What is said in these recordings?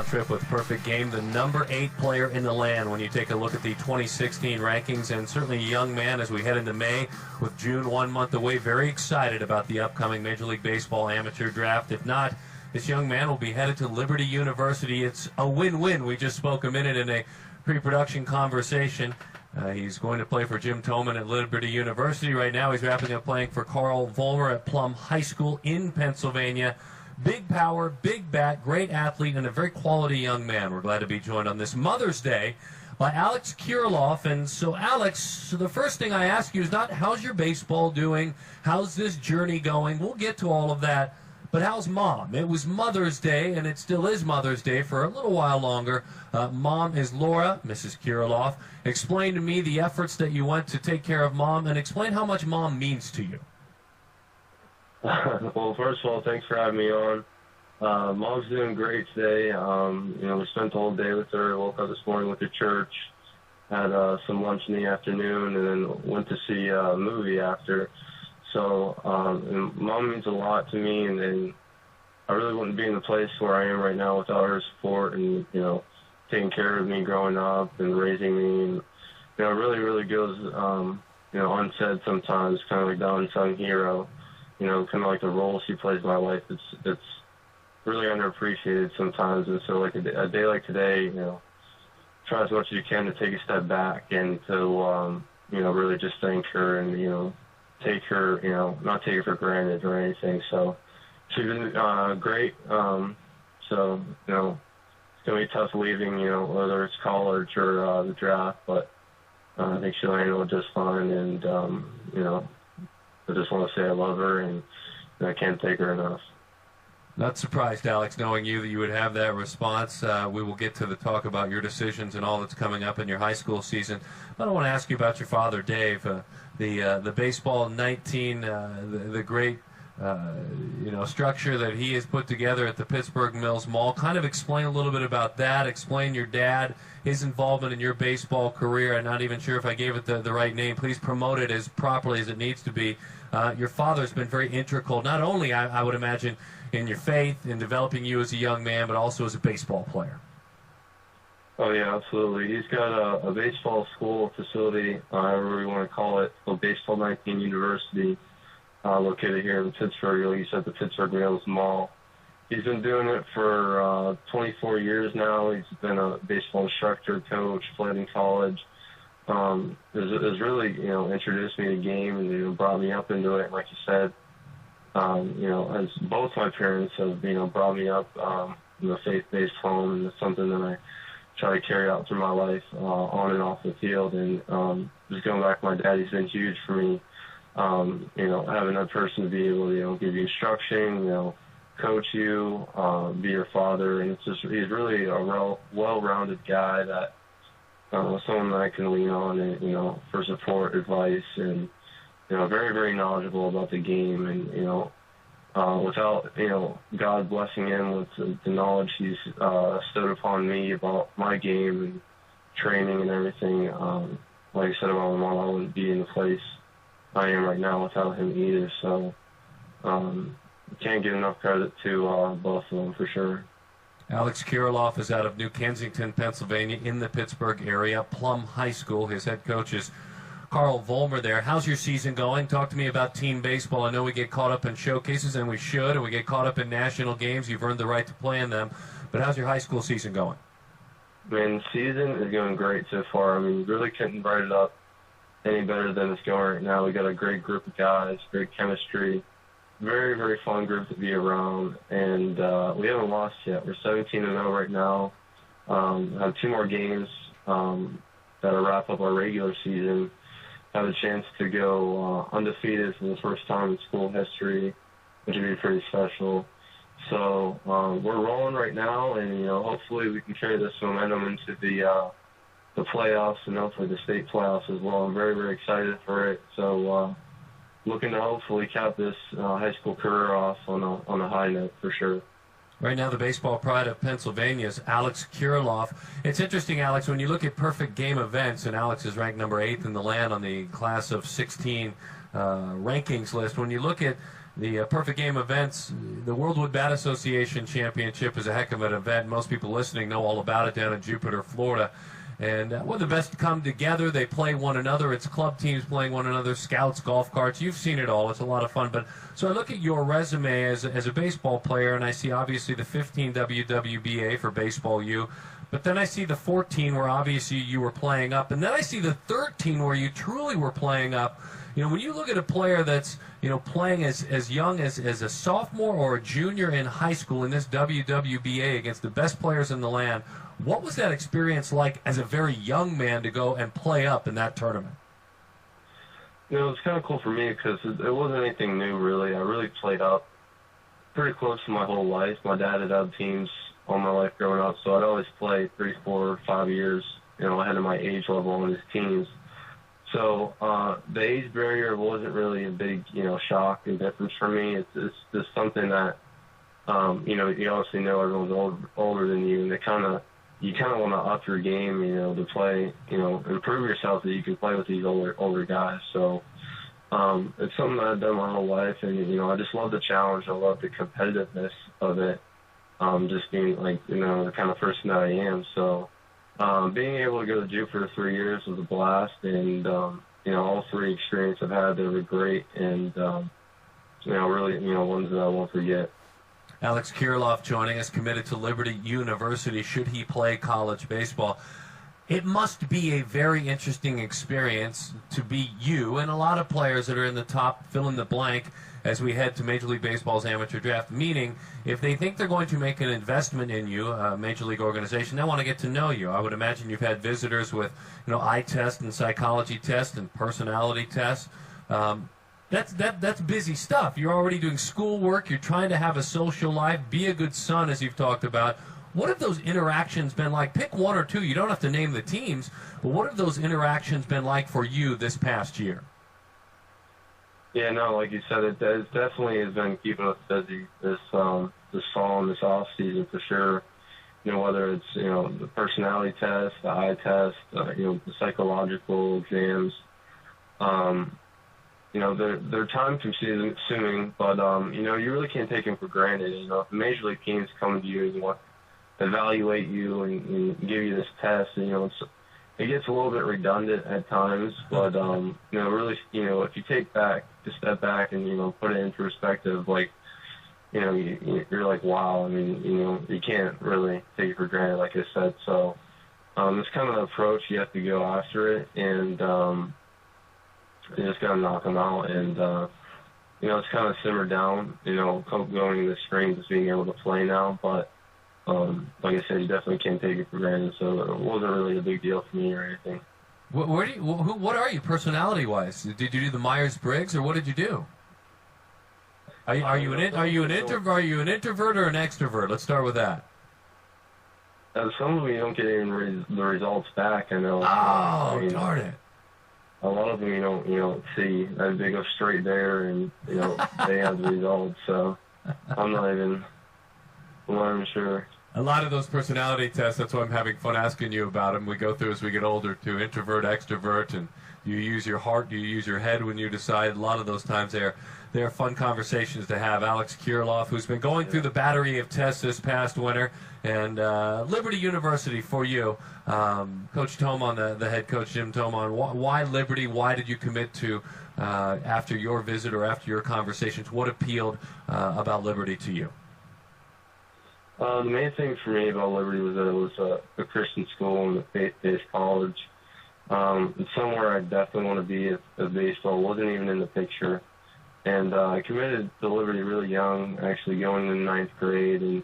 trip with Perfect Game, the number 8 player in the land when you take a look at the 2016 rankings, and certainly a young man as we head into May with June 1 month away. Very excited about the upcoming Major League Baseball amateur draft. If not, this young man will be headed to Liberty University. It's a win-win. We just spoke a minute in a pre-production conversation. He's going to play for Jim Toman at Liberty University. Right now he's wrapping up playing for Carl Vollmer at Plum High School in Pennsylvania. Big power, big bat, great athlete, and a very quality young man. We're glad to be joined on this Mother's Day by Alex Kirilloff. And so, Alex, the first thing I ask you is not how's your baseball doing, how's this journey going? We'll get to all of that. But how's Mom? It was Mother's Day, and it still is Mother's Day for a little while longer. Mom is Laura, Mrs. Kirilloff. Explain to me the efforts that you went to take care of Mom, and explain how much Mom means to you. Well, first of all, thanks for having me on. Mom's doing great today. We spent the whole day with her. Woke up this morning with her church, had some lunch in the afternoon, and then went to see a movie after. So, and Mom means a lot to me, and I really wouldn't be in the place where I am right now without her support and, taking care of me growing up and raising me. And, it really, really goes, unsaid sometimes, kind of like the unsung hero. Kind of like the role she plays in my life. It's really underappreciated sometimes. And so, like a day like today, try as much as you can to take a step back and to, really just thank her and, take her, not take her for granted or anything. So she's been great. So, it's going to be tough leaving, whether it's college or the draft, but I think she'll handle it just fine. And, I just want to say I love her, and I can't thank her enough. Not surprised, Alex, knowing you, that you would have that response. We will get to the talk about your decisions and all that's coming up in your high school season. But I want to ask you about your father, Dave, the baseball 19, the great structure that he has put together at the Pittsburgh Mills Mall. Kind of explain a little bit about that. Explain your dad, his involvement in your baseball career. I'm not even sure if I gave it the right name. Please promote it as properly as it needs to be. Your father's been very integral, not only, I would imagine, in your faith, in developing you as a young man, but also as a baseball player. Oh, yeah, absolutely. He's got a baseball school facility, however you want to call it, called Baseball 19 University, located here in Pittsburgh, like you said, the Pittsburgh Mills Mall. He's been doing it for 24 years now. He's been a baseball instructor, coach, played in college. Has really, introduced me to the game and, brought me up into it. And like you said, as both my parents have, brought me up in a faith-based home, and it's something that I try to carry out through my life on and off the field. And just going back to my dad, he's been huge for me. Having a person to be able to, give you instruction, coach you, be your father. And he's really a well-rounded guy that, someone that I can lean on and, for support, advice, and, very, very knowledgeable about the game. And, without, God blessing him with the knowledge he's bestowed upon me about my game and training and everything, like I said about my mom, I wouldn't be in the place I am right now without him either. So can't give enough credit to both of them for sure. Alex Kirilloff is out of New Kensington, Pennsylvania, in the Pittsburgh area, Plum High School. His head coach is Carl Vollmer there. How's your season going? Talk to me about team baseball. I know we get caught up in showcases, and we should, and we get caught up in national games. You've earned the right to play in them. But how's your high school season going? Man, season is going great so far. I mean, really couldn't write it up any better than it's going right now. We got a great group of guys, great chemistry, very, very fun group to be around, and we haven't lost yet. We're 17-0 right now. Have 2 more games that'll wrap up our regular season. Have a chance to go undefeated for the first time in school history, which would be pretty special. So we're rolling right now, and hopefully we can carry this momentum into the playoffs and hopefully the state playoffs as well. I'm very, very excited for it. So looking to hopefully cap this high school career off on a high note for sure. Right now, the baseball pride of Pennsylvania is Alex Kirilloff. It's interesting, Alex, when you look at perfect game events, and Alex is ranked number 8 in the land on the class of 16 rankings list. When you look at the Perfect Game events, the World Wood Bat Association Championship is a heck of an event. Most people listening know all about it down in Jupiter, Florida. And when the best come together, they play one another. It's club teams playing one another, scouts, golf carts. You've seen it all. It's a lot of fun. But so I look at your resume as a baseball player, and I see obviously the 15 WWBA for Baseball U. But then I see the 14 where obviously you were playing up. And then I see the 13 where you truly were playing up. You know, when you look at a player that's, you know, playing as young as a sophomore or a junior in high school in this WWBA against the best players in the land, what was that experience like as a very young man to go and play up in that tournament? You know, it was kind of cool for me because it wasn't anything new, really. I really played up pretty close to my whole life. My dad had had teams all my life growing up, so I'd always play 3, 4, 5 years, you know, ahead of my age level on his teams. So the age barrier wasn't really a big, you know, shock and difference for me. It's just something that, you know, you obviously know everyone's older than you, and you kind of want to up your game, you know, to play, you know, improve yourself so you can play with these older guys. So it's something that I've done my whole life, and, you know, I just love the challenge. I love the competitiveness of it, just being, like, you know, the kind of person that I am. So being able to go to Jupe for 3 years was a blast, and, you know, all 3 experiences I've had, they were great, and, you know, really, you know, ones that I won't forget. Alex Kirilloff joining us, committed to Liberty University should he play college baseball. It must be a very interesting experience to be you and a lot of players that are in the top fill in the blank as we head to Major League Baseball's amateur draft, meaning if they think they're going to make an investment in you, a Major League organization, they want to get to know you. I would imagine you've had visitors with, you know, eye test and psychology test and personality tests. That's busy stuff. You're already doing schoolwork. You're trying to have a social life, be a good son, as you've talked about. What have those interactions been like? Pick one or two. You don't have to name the teams, but what have those interactions been like for you this past year? Yeah, no, like you said, it definitely has been keeping us busy this fall and this off season for sure. You know, whether it's, you know, the personality test, the eye test, you know, the psychological exams. You know, they're time-consuming, but, you know, you really can't take them for granted. You know, if the Major League teams come to you and want to evaluate you and give you this test, and, you know, it gets a little bit redundant at times, but, you know, really, you know, if you take a step back and, you know, put it into perspective, like, you know, you're like, wow, I mean, you know, you can't really take it for granted, like I said. So it's kind of the approach. You have to go after it, and you just got to knock them out. And, you know, it's kind of simmered down, you know, going this spring, just being able to play now. But, like I said, you definitely can't take it for granted. So it wasn't really a big deal for me or anything. What are you personality-wise? Did you do the Myers-Briggs, or what did you do? Are you an introvert or an extrovert? Let's start with that. Some of them you don't get even the results back. I know. Oh, I mean, darn it! A lot of them you don't see. They go straight there, and, you know, they have the results. So I'm not even sure. A lot of those personality tests, that's why I'm having fun asking you about them. We go through as we get older to introvert, extrovert, and do you use your heart, do you use your head when you decide? A lot of those times they're fun conversations to have. Alex Kirilloff, who's been going through the battery of tests this past winter, and Liberty University for you. Coach Tomon, the head coach, Jim Tomon, why Liberty? Why did you commit to, after your visit or after your conversations, what appealed about Liberty to you? The main thing for me about Liberty was that it was a Christian school and a faith-based college. It's somewhere I definitely want to be if baseball wasn't even in the picture. And I committed to Liberty really young, actually going in 9th grade, and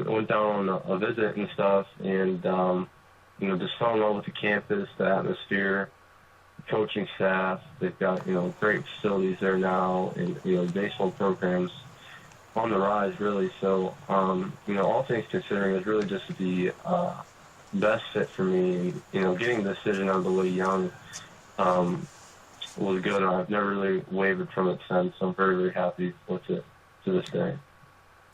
went down on a visit and stuff, and you know, just fell in love with the campus, the atmosphere, the coaching staff. They've got, you know, great facilities there now, and, you know, baseball programs on the rise, really. So, you know, all things considering, it was really just the best fit for me. And, you know, getting the decision out of the way young was good, and I've never really wavered from it since. I'm very, very happy with it to this day.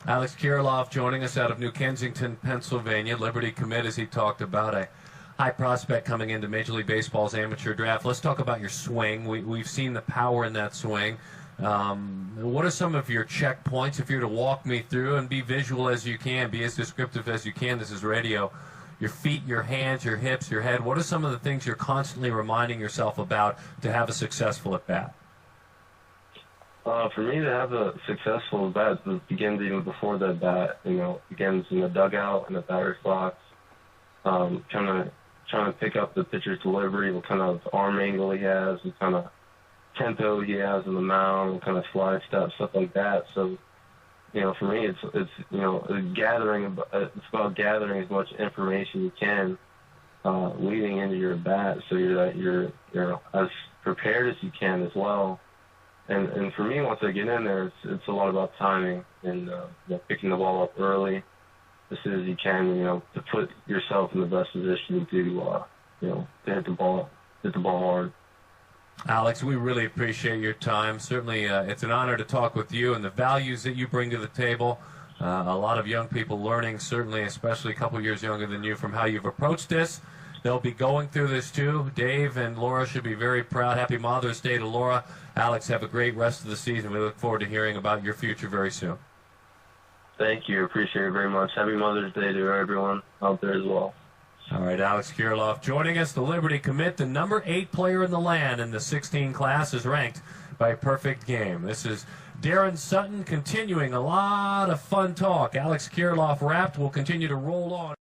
Alex Kirilloff joining us out of New Kensington, Pennsylvania. Liberty commit, as he talked about, a high prospect coming into Major League Baseball's amateur draft. Let's talk about your swing. We've seen the power in that swing. What are some of your checkpoints, if you're to walk me through, and be visual as you can, be as descriptive as you can? This is radio. Your feet, your hands, your hips, your head. What are some of the things you're constantly reminding yourself about to have a successful at-bat? For me to have a successful at-bat, it begins even before the at-bat. Begins in the dugout, in the batter's box, trying to pick up the pitcher's delivery, what kind of arm angle he has, what kind of tempo he has on the mound, what kind of slide step, stuff like that. So, for me, it's gathering. It's about gathering as much information you can leading into your bat, so you're as prepared as you can as well. And for me, once I get in there, it's a lot about timing and picking the ball up early, as soon as you can. To put yourself in the best position to hit the ball hard. Alex, we really appreciate your time. Certainly, it's an honor to talk with you and the values that you bring to the table. A lot of young people learning, certainly, especially a couple years younger than you, from how you've approached this. They'll be going through this, too. Dave and Laura should be very proud. Happy Mother's Day to Laura. Alex, have a great rest of the season. We look forward to hearing about your future very soon. Thank you. Appreciate it very much. Happy Mother's Day to everyone out there as well. All right, Alex Kirilloff joining us, the Liberty commit, the number 8 player in the land in the 16 class, is ranked by Perfect Game. This is Daron Sutton continuing a lot of fun talk. Alex Kirilloff wrapped. Will continue to roll on.